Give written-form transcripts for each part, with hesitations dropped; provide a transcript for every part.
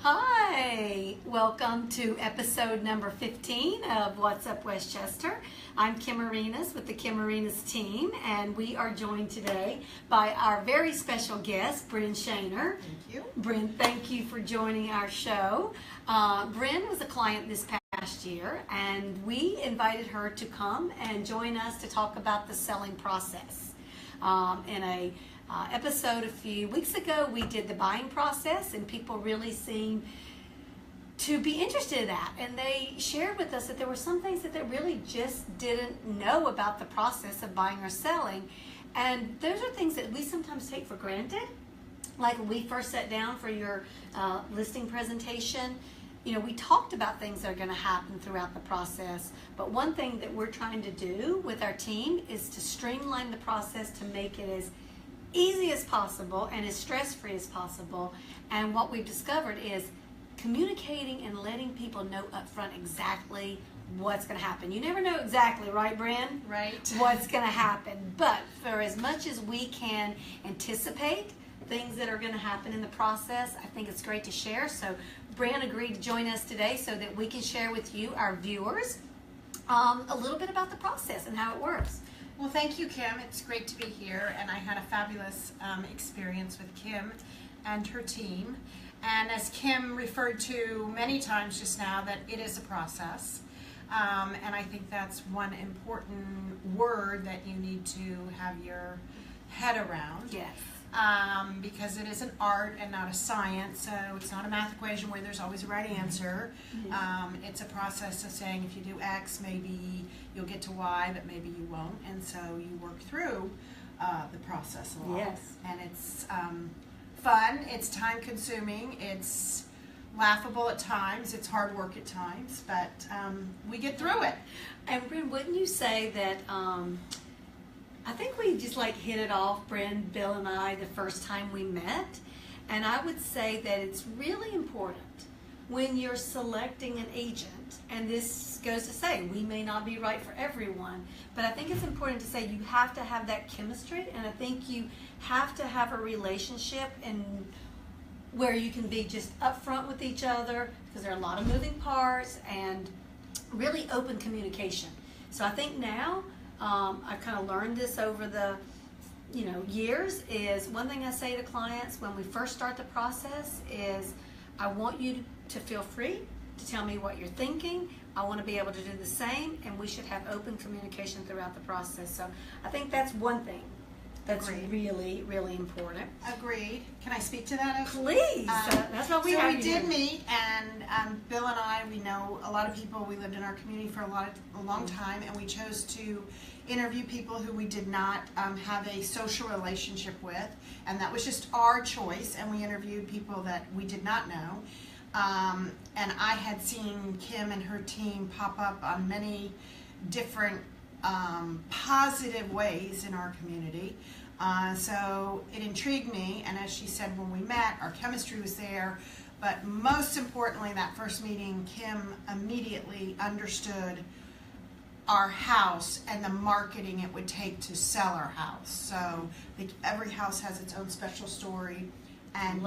Hi, welcome to episode number 15 of What's Up Westchester. I'm Kim Arenas with the Kim Arenas team, and we are joined today by our very special guest, Brynne Shaner. Thank you. Brynne, thank you for joining our show. Brynne was a client this past year, and we invited her to come and join us to talk about the selling process. In a episode a few weeks ago, we did the buying process, and people really seemed to be interested in that. And they shared with us that there were some things that they really just didn't know about the process of buying or selling. And those are things that we sometimes take for granted. Like when we first sat down for your listing presentation, you know, we talked about things that are going to happen throughout the process. But one thing that we're trying to do with our team is to streamline the process to make it as easy as possible and as stress-free as possible. And what we've discovered is communicating and letting people know up front exactly what's going to happen. You never know exactly, right, Brynne? Right. What's going to happen. But for as much as we can anticipate things that are going to happen in the process, I think it's great to share. So Brynne agreed to join us today so that we can share with you, our viewers, a little bit about the process and how it works. Well, thank you, Kim. It's great to be here, and I had a fabulous experience with Kim and her team. And as Kim referred to many times just now, that it is a process. And I think that's one important word that you need to have your head around. Yes. Because it is an art and not a science, so it's not a math equation where there's always a right answer. It's a process of saying if you do X, maybe you'll get to Y, but maybe you won't, and so you work through the process along. Yes. And it's fun, it's time consuming, it's laughable at times, it's hard work at times, but we get through it. And Brynne, wouldn't you say that I think we just like hit it off, Brynne, Bill and I, the first time we met. And I would say that it's really important when you're selecting an agent, and this goes to say we may not be right for everyone, but I think it's important to say you have to have that chemistry, and I think you have to have a relationship and where you can be just upfront with each other, because there are a lot of moving parts, and really open communication. So I think now, I've kind of learned this over the years, is one thing I say to clients when we first start the process is I want you to feel free to tell me what you're thinking. I want to be able to do the same, and we should have open communication throughout the process. So I think that's one thing that's really, really important. Agreed. Can I speak to that? Please. That's what we so have. We did meet, and Bill and I, we know a lot of people. We lived in our community for a long time, and we chose to interview people who we did not have a social relationship with, and that was just our choice. And we interviewed people that we did not know. And I had seen Kim and her team pop up on many different positive ways in our community. So it intrigued me, and as she said, when we met, our chemistry was there, but most importantly, that first meeting, Kim immediately understood our house and the marketing it would take to sell our house. So every house has its own special story, and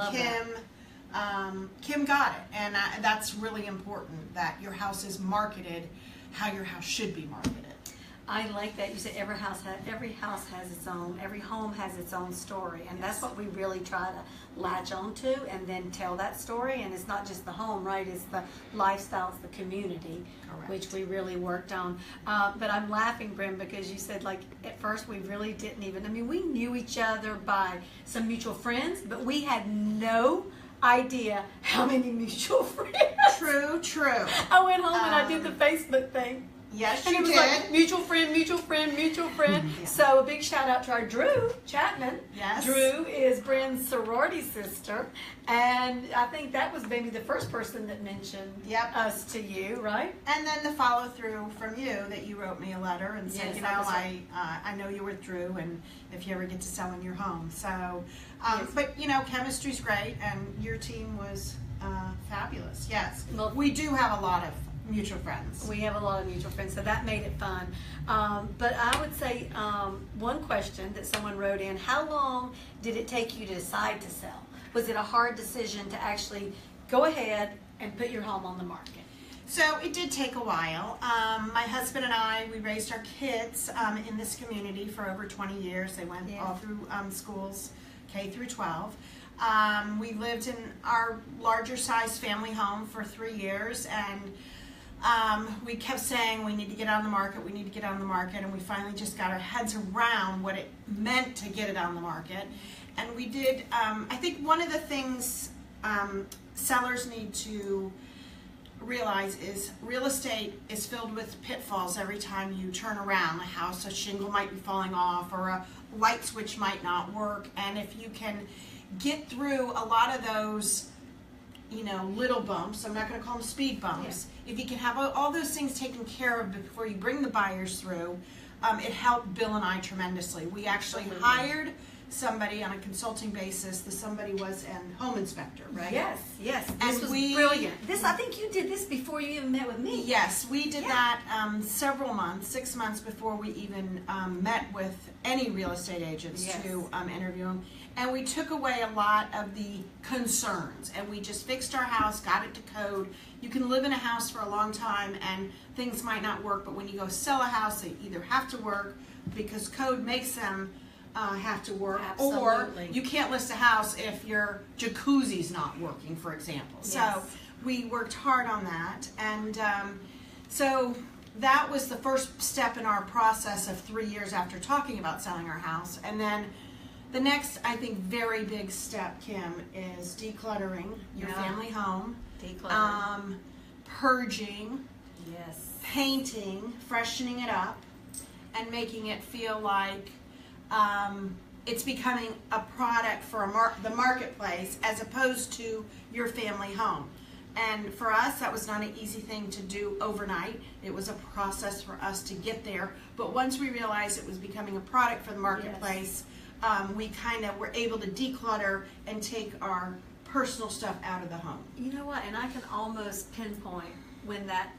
Kim got it, and that's really important, that your house is marketed how your house should be marketed. I like that you said every house has its own, every home has its own story, and that's what we really try to latch onto and then tell that story. And it's not just the home, right? It's the lifestyle, it's the community. Correct. Which we really worked on. But I'm laughing, Brynne, because you said like at first we really didn't even. I mean, we knew each other by some mutual friends, but we had no idea how many mutual friends. True. I went home and I did the Facebook thing. Yes, and you it was did. like mutual friend. Yeah. So a big shout out to our Drew Chapman. Yes. Drew is Brynne's sorority sister, and I think that was maybe the first person that mentioned us to you, right? And then the follow through from you, that you wrote me a letter and said, yes, I know you were through, and if you ever get to selling your home. So, yes. But chemistry's great, and your team was fabulous. Yes. Well, we do have a lot of mutual friends. We have a lot of mutual friends, so that made it fun. But I would say one question that someone wrote in, how long did it take you to decide to sell? Was it a hard decision to actually go ahead and put your home on the market? So it did take a while. My husband and I, we raised our kids in this community for over 20 years. They went all through schools, K through 12. We lived in our larger size family home for 3 years, and we kept saying we need to get on the market, we need to get on the market, and we finally just got our heads around what it meant to get it on the market. And we did, I think one of the things sellers need to realize is real estate is filled with pitfalls every time you turn around the house. A shingle might be falling off, or a light switch might not work, and if you can get through a lot of those, you know, little bumps, I'm not going to call them speed bumps, if you can have all those things taken care of before you bring the buyers through, it helped Bill and I tremendously. We actually hired somebody on a consulting basis. The somebody was an home inspector, right? Yes, yes. This And was we- brilliant. I think you did this before you even met with me. Yes, we did that several months, 6 months before we even met with any real estate agents to interview them. And we took away a lot of the concerns, and we just fixed our house, got it to code. You can live in a house for a long time and things might not work, but when you go sell a house, they either have to work because code makes them have to work, Absolutely. or you can't list a house if your jacuzzi's not working, for example. Yes. So we worked hard on that, and so that was the first step in our process of 3 years after talking about selling our house. And then the next, I think, very big step, Kim, is decluttering your family home, Decluttering. purging, Yes. painting, freshening it up, and making it feel like it's becoming a product for the marketplace as opposed to your family home. And for us, that was not an easy thing to do overnight. It was a process for us to get there. But once we realized it was becoming a product for the marketplace, we kind of were able to declutter and take our personal stuff out of the home. You know what? And I can almost pinpoint when that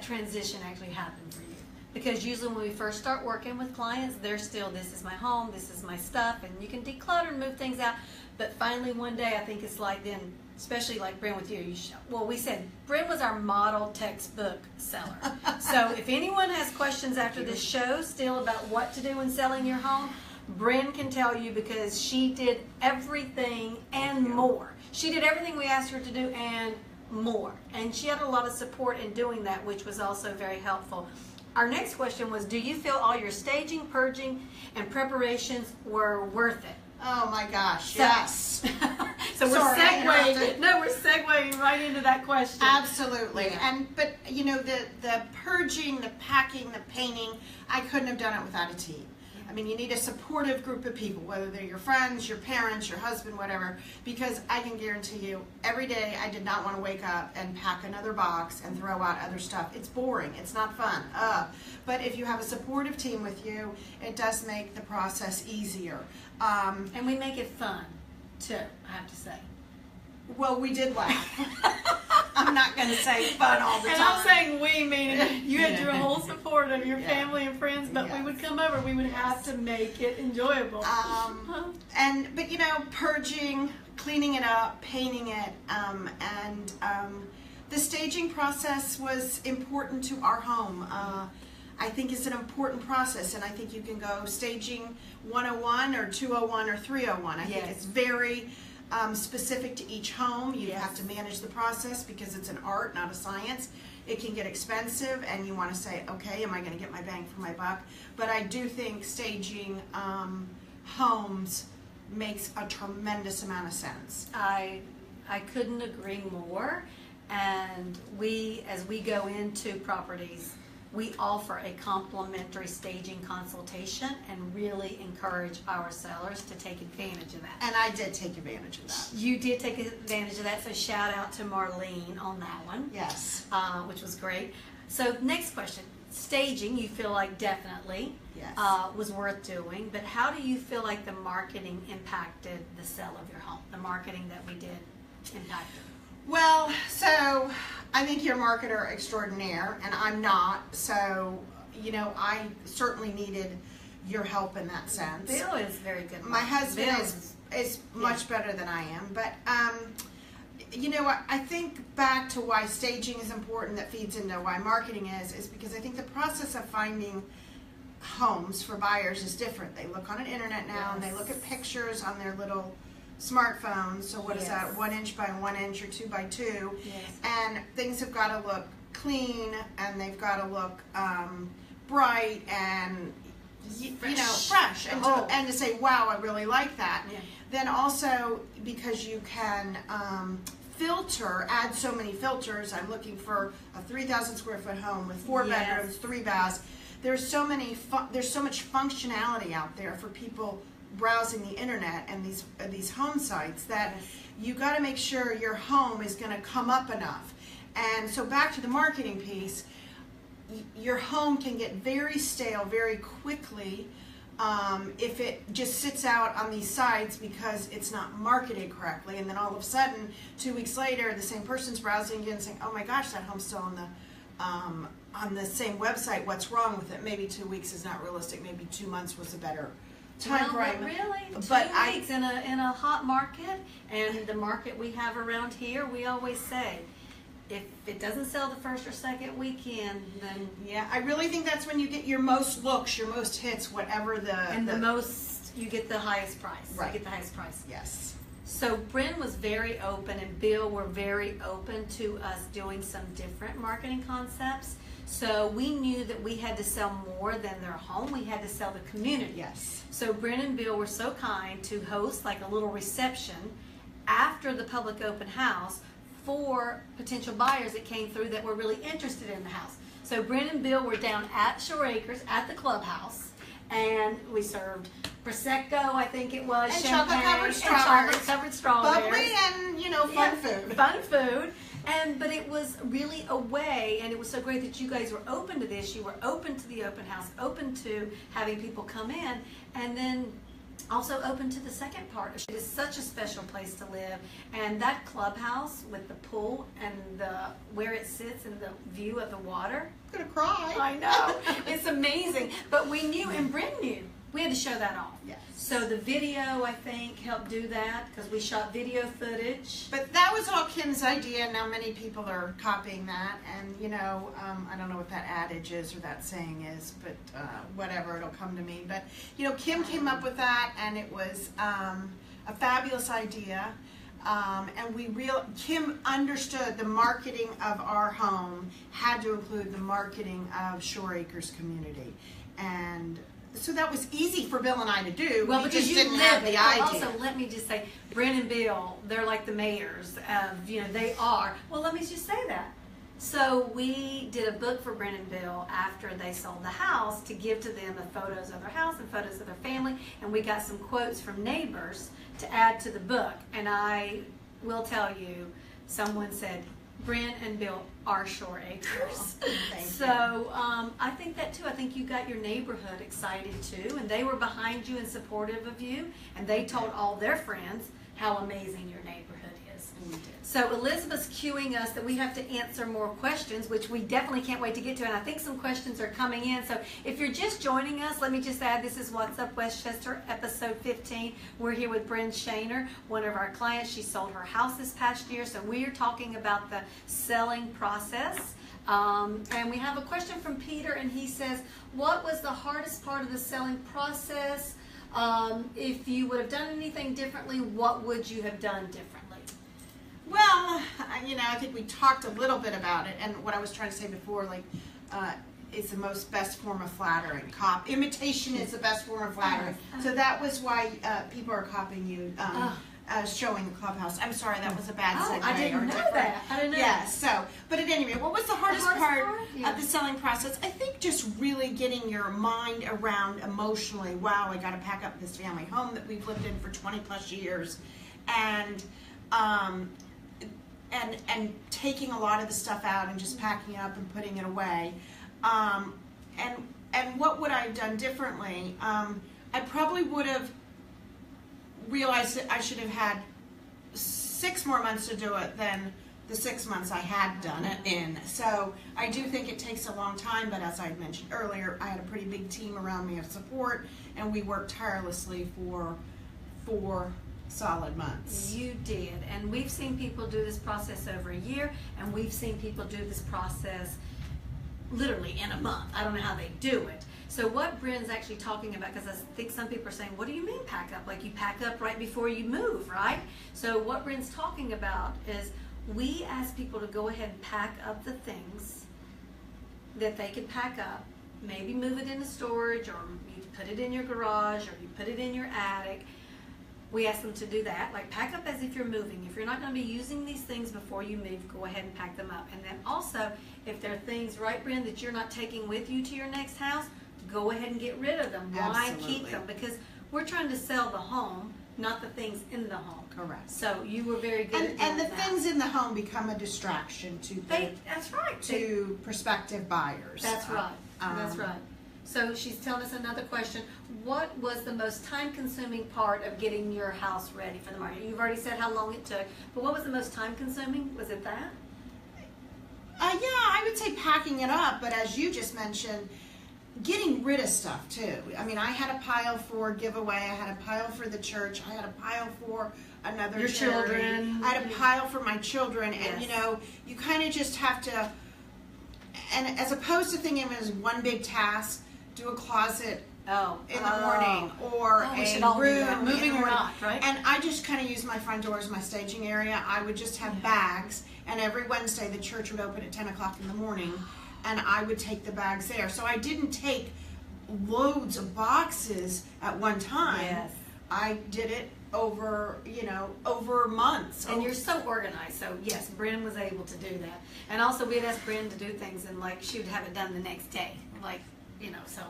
transition actually happened for you. Because usually when we first start working with clients, they're still, this is my home, this is my stuff, and you can declutter and move things out. But finally one day, I think it's like then, especially like Brynne with you, we said Brynne was our model textbook seller. So if anyone has questions after this show still about what to do when selling your home, Brynne can tell you because she did everything and more. She did everything we asked her to do and more. And she had a lot of support in doing that, which was also very helpful. Our next question was, do you feel all your staging, purging, and preparations were worth it? Oh my gosh, yes. So we're segueing right into that question. Absolutely. Yeah. But you know, the purging, the packing, the painting, I couldn't have done it without a team. I mean, you need a supportive group of people, whether they're your friends, your parents, your husband, whatever, because I can guarantee you, every day I did not want to wake up and pack another box and throw out other stuff. It's boring. It's not fun. But if you have a supportive team with you, it does make the process easier. And we make it fun, too, I have to say. Well, we did laugh. I'm not going to say fun all the time. And I'm saying we, meaning you had your whole support of your family and friends, but we would come over, we would have to make it enjoyable. But you know, purging, cleaning it up, painting it, and the staging process was important to our home. I think it's an important process, and I think you can go staging 101 or 201 or 301. I think it's very specific to each home. You have to manage the process because it's an art, not a science. It can get expensive, and you want to say, okay, am I going to get my bang for my buck? But I do think staging homes makes a tremendous amount of sense. I couldn't agree more. And as we go into properties, we offer a complimentary staging consultation and really encourage our sellers to take advantage of that. And I did take advantage of that. You did take advantage of that, so shout out to Marlene on that one. Yes. Which was great. So next question. Staging, you feel like definitely was worth doing, but how do you feel like the marketing impacted the sale of your home? The marketing that we did impacted? Well, so I think you're a marketer extraordinaire, and I'm not. So, you know, I certainly needed your help in that sense. Bill is very good. My husband is much better than I am. But you know, I think back to why staging is important, that feeds into why marketing is because I think the process of finding homes for buyers is different. They look on an internet now, and they look at pictures on their little smartphones. So what is that, 1 inch by 1 inch or 2 by 2? And things have got to look clean, and they've got to look bright and fresh, and to say, wow, I really like that. Then also because you can add so many filters. I'm looking for a 3,000 square foot home with 4 bedrooms, 3 baths. There's so much functionality out there for people browsing the internet and these home sites that you got to make sure your home is going to come up enough. And so back to the marketing piece, your home can get very stale very quickly if it just sits out on these sites because it's not marketed correctly, and then all of a sudden 2 weeks later the same person's browsing again saying, oh my gosh, that home's still on the same website, what's wrong with it? Maybe 2 weeks is not realistic, maybe 2 months was a better time frame. But really, 2 weeks in a hot market, and the market we have around here, we always say, if it doesn't sell the first or second weekend, then I really think that's when you get your most looks, your most hits, whatever the most, you get the highest price. Right. You get the highest price. Yes. So Brynne was very open, and Bill were very open to us doing some different marketing concepts. So we knew that we had to sell more than their home. We had to sell the community. Yes. So Brynne and Bill were so kind to host like a little reception after the public open house for potential buyers that came through that were really interested in the house. So Brynne and Bill were down at Shore Acres at the clubhouse, and we served Prosecco, I think it was, and champagne, chocolate-covered strawberries. Bubbly and, fun food. Fun food. But it was really a way, and it was so great that you guys were open to this. You were open to the open house, open to having people come in, and then also open to the second part. It is such a special place to live, and that clubhouse with the pool and where it sits and the view of the water. I'm gonna cry. I know. It's amazing. But we knew, and Brynne knew, we had to show that off. Yes. So the video, I think, helped do that because we shot video footage. But that was all Kim's idea. Now many people are copying that, and I don't know what that adage is or that saying is, but whatever, it'll come to me. But Kim came up with that, and it was a fabulous idea. And Kim understood the marketing of our home had to include the marketing of Shore Acres community, and so that was easy for Bill and I to do. Well, we because just you didn't live have the it. idea. Also, let me just say, Brynne and Bill, they're like the mayors of, they are. Well, let me just say that. So we did a book for Brynne and Bill after they sold the house to give to them the photos of their house and photos of their family, and we got some quotes from neighbors to add to the book. And I will tell you, someone said, Brynne and Bill are Shore Acres. So I think that too. I think you got your neighborhood excited too, and they were behind you and supportive of you, and they told all their friends how amazing your neighborhood is. So Elizabeth's cueing us that we have to answer more questions, which we definitely can't wait to get to, and I think some questions are coming in. So if you're just joining us, let me just add, this is What's Up Westchester, episode 15. We're here with Brynne Shaner, one of our clients. She sold her house this past year, so we are talking about the selling process. And we have a question from Peter, and he says, what was the hardest part of the selling process? If you would have done anything differently, what would you have done differently? Well, I think we talked a little bit about it, and what I was trying to say before, is the best form of flattery. Imitation is the best form of flattery. So that was why people are copying you, showing the clubhouse. I'm sorry, that was a bad segue. I didn't know that. I didn't know. Yes. But at any rate, what was the hardest part of the selling process? I think just really getting your mind around emotionally. Wow, I got to pack up this family home that we've lived in for 20 plus years, and taking a lot of the stuff out and just packing it up and putting it away. And what would I have done differently? I probably would have realized that I should have had 6 more months to do it than the 6 months I had done it in. So I do think it takes a long time, but as I mentioned earlier, I had a pretty big team around me of support, and we worked tirelessly for solid months. You did, and we've seen people do this process over a year, and we've seen people do this process literally in a month. I don't know how they do it. So what Brynne's actually talking about, because I think some people are saying, what do you mean pack up? Like you pack up right before you move, right? So what Brynne's talking about is we ask people to go ahead and pack up the things that they can pack up, maybe move it into storage, or you put it in your garage, or you put it in your attic. We ask them to do that, like pack up as if you're moving. If you're not going to be using these things before you move, go ahead and pack them up. And then also, if there are things, right, Brynne, that you're not taking with you to your next house, go ahead and get rid of them. Why keep them? Because we're trying to sell the home, not the things in the home. Correct. So you were very good at doing And the that. things in the home become a distraction to That's right. to prospective buyers. That's right. That's right. So she's telling us another question. What was the most time-consuming part of getting your house ready for the market? You've already said how long it took, but what was the most time-consuming? Was it that? Yeah, I would say packing it up, but as you just mentioned, getting rid of stuff too. I mean, I had a pile for giveaway, I had a pile for the church, I had a pile for another Your charity. children. I had a pile for my children, and Yes. you kind of just have to, and as opposed to thinking of it as one big task, do a closet in the morning, or we a should all do room that, in the moving or morning. not, right? And I just kind of use my front door as my staging area. I would just have bags, and every Wednesday the church would open at 10 o'clock in the morning, and I would take the bags there. So I didn't take loads of boxes at one time. Yes. I did it over months. And you're so organized. So yes, Brynne was able to do that. And also we'd ask Brynne to do things, and like she would have it done the next day. Like, so.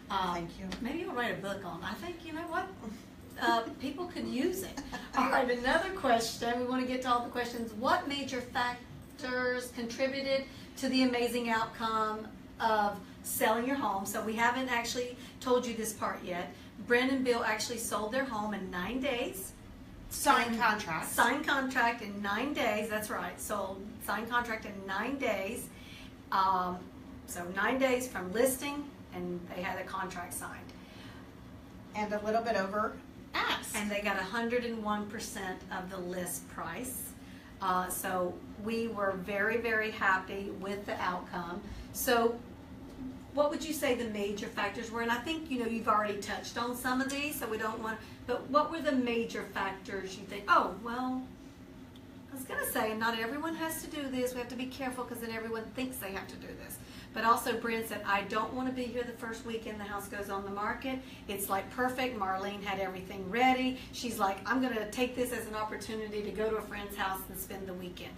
Thank you. Maybe you'll write a book on. I think, you know what? People could use it. All right, another question. We want to get to all the questions. What major factors contributed to the amazing outcome of selling your home? So we haven't actually told you this part yet. Brynne and Bill actually sold their home in 9 days. Signed contract. Signed contract in 9 days. That's right. Sold. Signed contract in 9 days. So 9 days from listing, and they had a contract signed. And a little bit over ask. And they got 101% of the list price. So we were very, very happy with the outcome. So what would you say the major factors were? And I think, you've already touched on some of these, so we don't want, but what were the major factors you think, I was going to say, not everyone has to do this. We have to be careful because then everyone thinks they have to do this. But also Brynne said, I don't want to be here the first weekend the house goes on the market. It's like perfect. Marlene had everything ready. She's like, I'm going to take this as an opportunity to go to a friend's house and spend the weekend.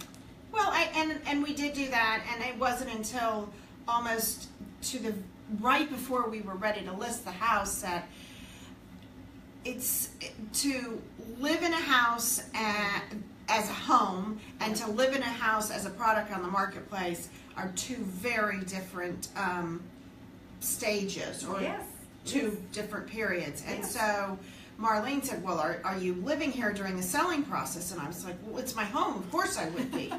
Well, and we did do that, and it wasn't until almost right before we were ready to list the house that it's to live in a house as a home and to live in a house as a product on the marketplace are two very different stages, or two different periods. And so Marlene said, well, are you living here during the selling process? And I was like, well, it's my home. Of course I would be.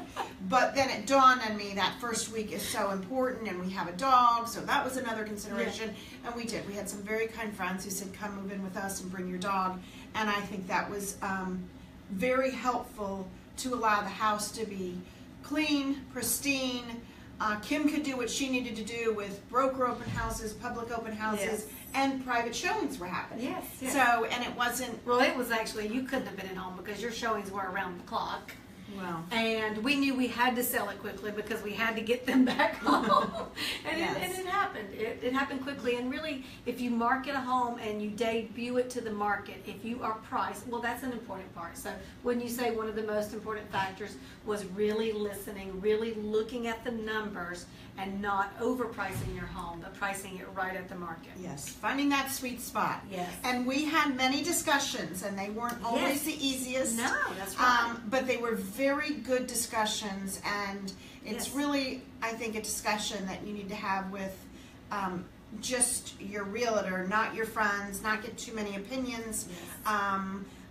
But then it dawned on me that first week is so important, and we have a dog, so that was another consideration. And we did. We had some very kind friends who said, come move in with us and bring your dog. And I think that was very helpful to allow the house to be clean, pristine. Kim could do what she needed to do with broker open houses, public open houses, and private showings were happening. Yes. So, and it wasn't... Well, it was actually, you couldn't have been at home because your showings were around the clock. Well. And we knew we had to sell it quickly because we had to get them back home. And it happened. It happened quickly. And really, if you market a home and you debut it to the market, if you are priced, well, that's an important part. So when you say one of the most important factors was really listening, really looking at the numbers and not overpricing your home, but pricing it right at the market. Yes, finding that sweet spot. Yes. And we had many discussions, and they weren't always the easiest. No, that's right. But they were very good discussions, and it's really, I think, a discussion that you need to have with just your realtor, not your friends, not get too many opinions,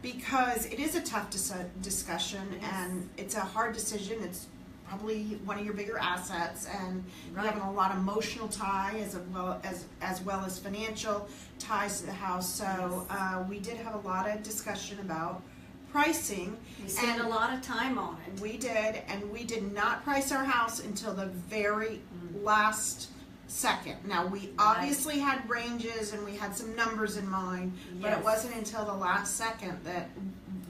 because it is a tough discussion, and it's a hard decision. It's probably one of your bigger assets, and you're having a lot of emotional tie as well as financial ties to the house. So we did have a lot of discussion about pricing. We spent a lot of time on it. We did, and we did not price our house until the very last second. Now, we obviously had ranges and we had some numbers in mind, but it wasn't until the last second that,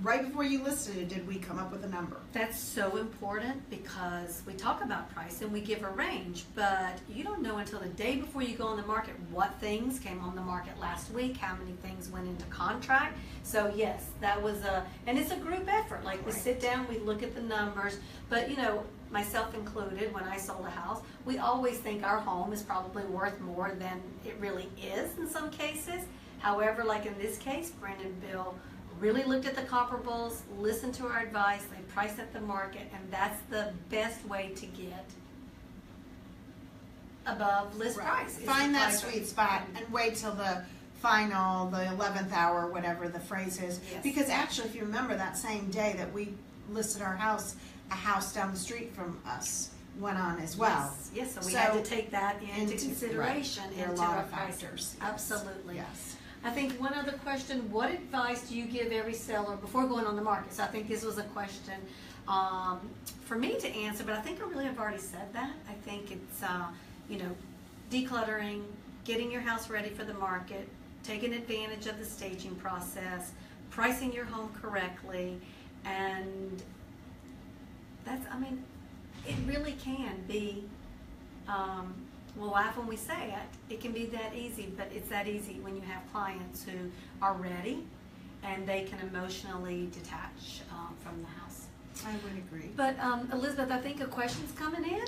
right before you listed it, did we come up with a number. That's so important because we talk about price and we give a range, but you don't know until the day before you go on the market what things came on the market last week, how many things went into contract. So yes, that was and it's a group effort. Like we sit down, we look at the numbers, but you know, myself included, when I sold a house, we always think our home is probably worth more than it really is in some cases. However, like in this case, Brynne and Bill really looked at the comparables, listened to our advice, they priced at the market, and that's the best way to get above list price. Find that sweet spot and wait till the final, the 11th hour, whatever the phrase is. Yes. Because actually, if you remember, that same day that we listed our house, a house down the street from us went on as well. Yes, so we had to take that into consideration There are a into lot our of factors. pricing. Absolutely. Yes. I think one other question, what advice do you give every seller before going on the market? So I think this was a question for me to answer, but I think I really have already said that. I think it's, you know, decluttering, getting your house ready for the market, taking advantage of the staging process, pricing your home correctly, and that's, I mean, it really can be, we'll laugh when we say it, it can be that easy, but it's that easy when you have clients who are ready and they can emotionally detach from the house. I would agree. But Elizabeth, I think a question's coming in.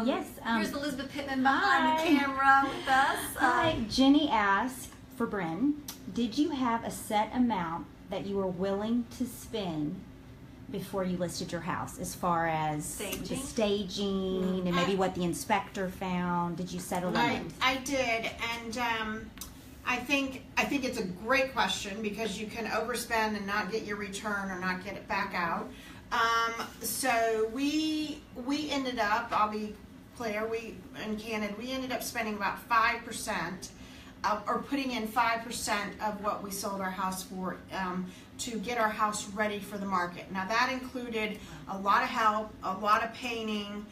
Yes. Here's Elizabeth Pittman behind the camera with us. Hi, Jenny asked for Brynne, did you have a set amount that you were willing to spend before you listed your house, as far as the staging and maybe what the inspector found? Did you set a limit? I did, and I think it's a great question because you can overspend and not get your return or not get it back out. So we ended up, I'll be clear, we ended up spending about 5%, or putting in 5% of what we sold our house for to get our house ready for the market. Now that included a lot of help, a lot of painting.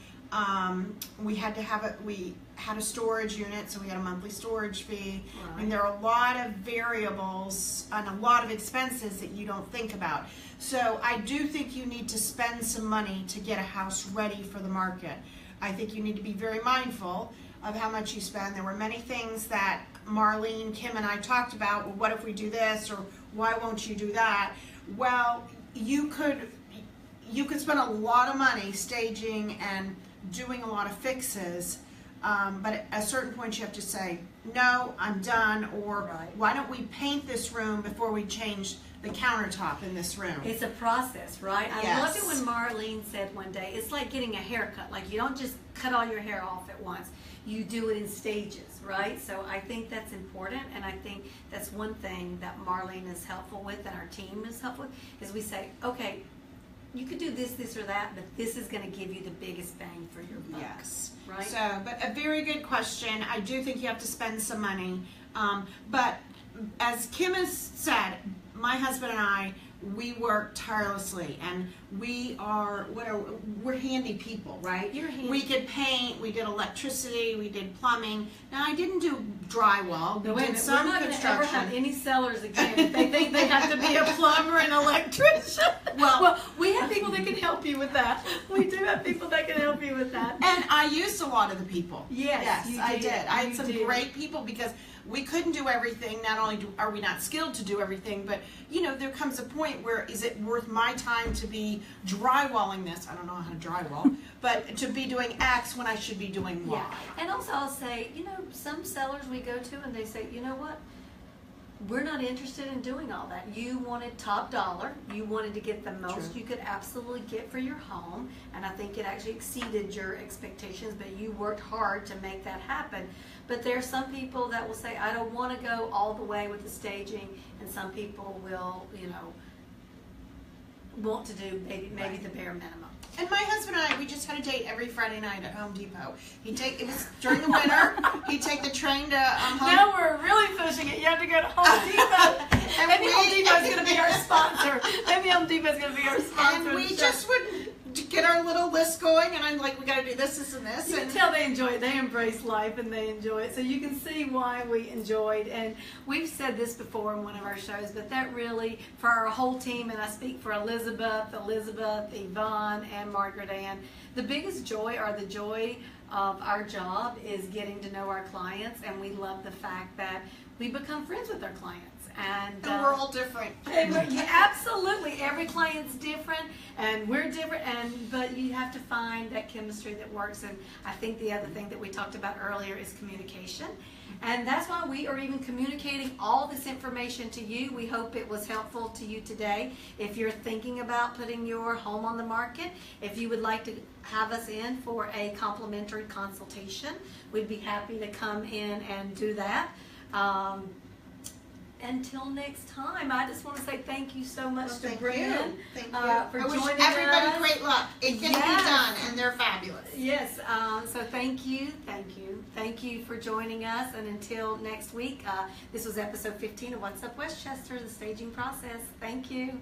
We had a storage unit, so we had a monthly storage fee. Right. I mean, there are a lot of variables and a lot of expenses that you don't think about. So I do think you need to spend some money to get a house ready for the market. I think you need to be very mindful of how much you spend. There were many things that Marlene, Kim, and I talked about. Well, what if we do this, or why won't you do that? Well, you could spend a lot of money staging and doing a lot of fixes, but at a certain point you have to say, no, I'm done, or why don't we paint this room before we change the countertop in this room? It's a process, right? I loved it when Marlene said one day, it's like getting a haircut. Like, you don't just cut all your hair off at once. You do it in stages, right? So I think that's important, and I think that's one thing that Marlene is helpful with and our team is helpful with, is we say, okay, you could do this, this, or that, but this is going to give you the biggest bang for your buck. Yes. Right? So, but a very good question. I do think you have to spend some money. But as Kim has said, my husband and I, we work tirelessly, and we're handy people, right? You're handy. We could paint, we did electricity, we did plumbing. Now, I didn't do drywall. No, we did some we're not construction. going to ever have any sellers again if they think they have to be a plumber and electrician. Well, we have people that can help you with that. We do have people that can help you with that. And I used a lot of the people. Yes, I did. I had some great people because we couldn't do everything. Not only are we not skilled to do everything, but you know, there comes a point where, is it worth my time to be drywalling this? I don't know how to drywall, but to be doing X when I should be doing Y. Yeah. And also I'll say, you know, some sellers we go to and they say, you know what? We're not interested in doing all that. You wanted top dollar. You wanted to get the most you could absolutely get for your home. And I think it actually exceeded your expectations, but you worked hard to make that happen. But there are some people that will say, I don't want to go all the way with the staging. And some people will, you know, want to do maybe the bare minimum. And my husband and I, we just had a date every Friday night at Home Depot. It was during the winter. He'd take the train to Home. Now we're really pushing it. You have to go to Home Depot Maybe Home Depot's going to be our sponsor. Maybe Home Depot's going to be our sponsor. And we just would get our little list going, and I'm like, we got to do this, this, and this. You can tell they enjoy it. They embrace life and they enjoy it. So you can see why we enjoyed. And we've said this before in one of our shows, but that really, for our whole team, and I speak for Elizabeth, Yvonne, and Margaret Ann, the biggest joy or the joy of our job is getting to know our clients, and we love the fact that we become friends with our clients. And we're all different. Yeah, absolutely. Every client's different, and we're different, but you have to find that chemistry that works. And I think the other thing that we talked about earlier is communication. And that's why we are even communicating all this information to you. We hope it was helpful to you today. If you're thinking about putting your home on the market, if you would like to have us in for a complimentary consultation, we'd be happy to come in and do that. Until next time, I just want to say thank you so much to Brynne for I wish joining everybody us. great luck. It can be done, and they're fabulous. Yes, so thank you for joining us, and until next week, this was episode 15 of What's Up Westchester, the staging process. Thank you.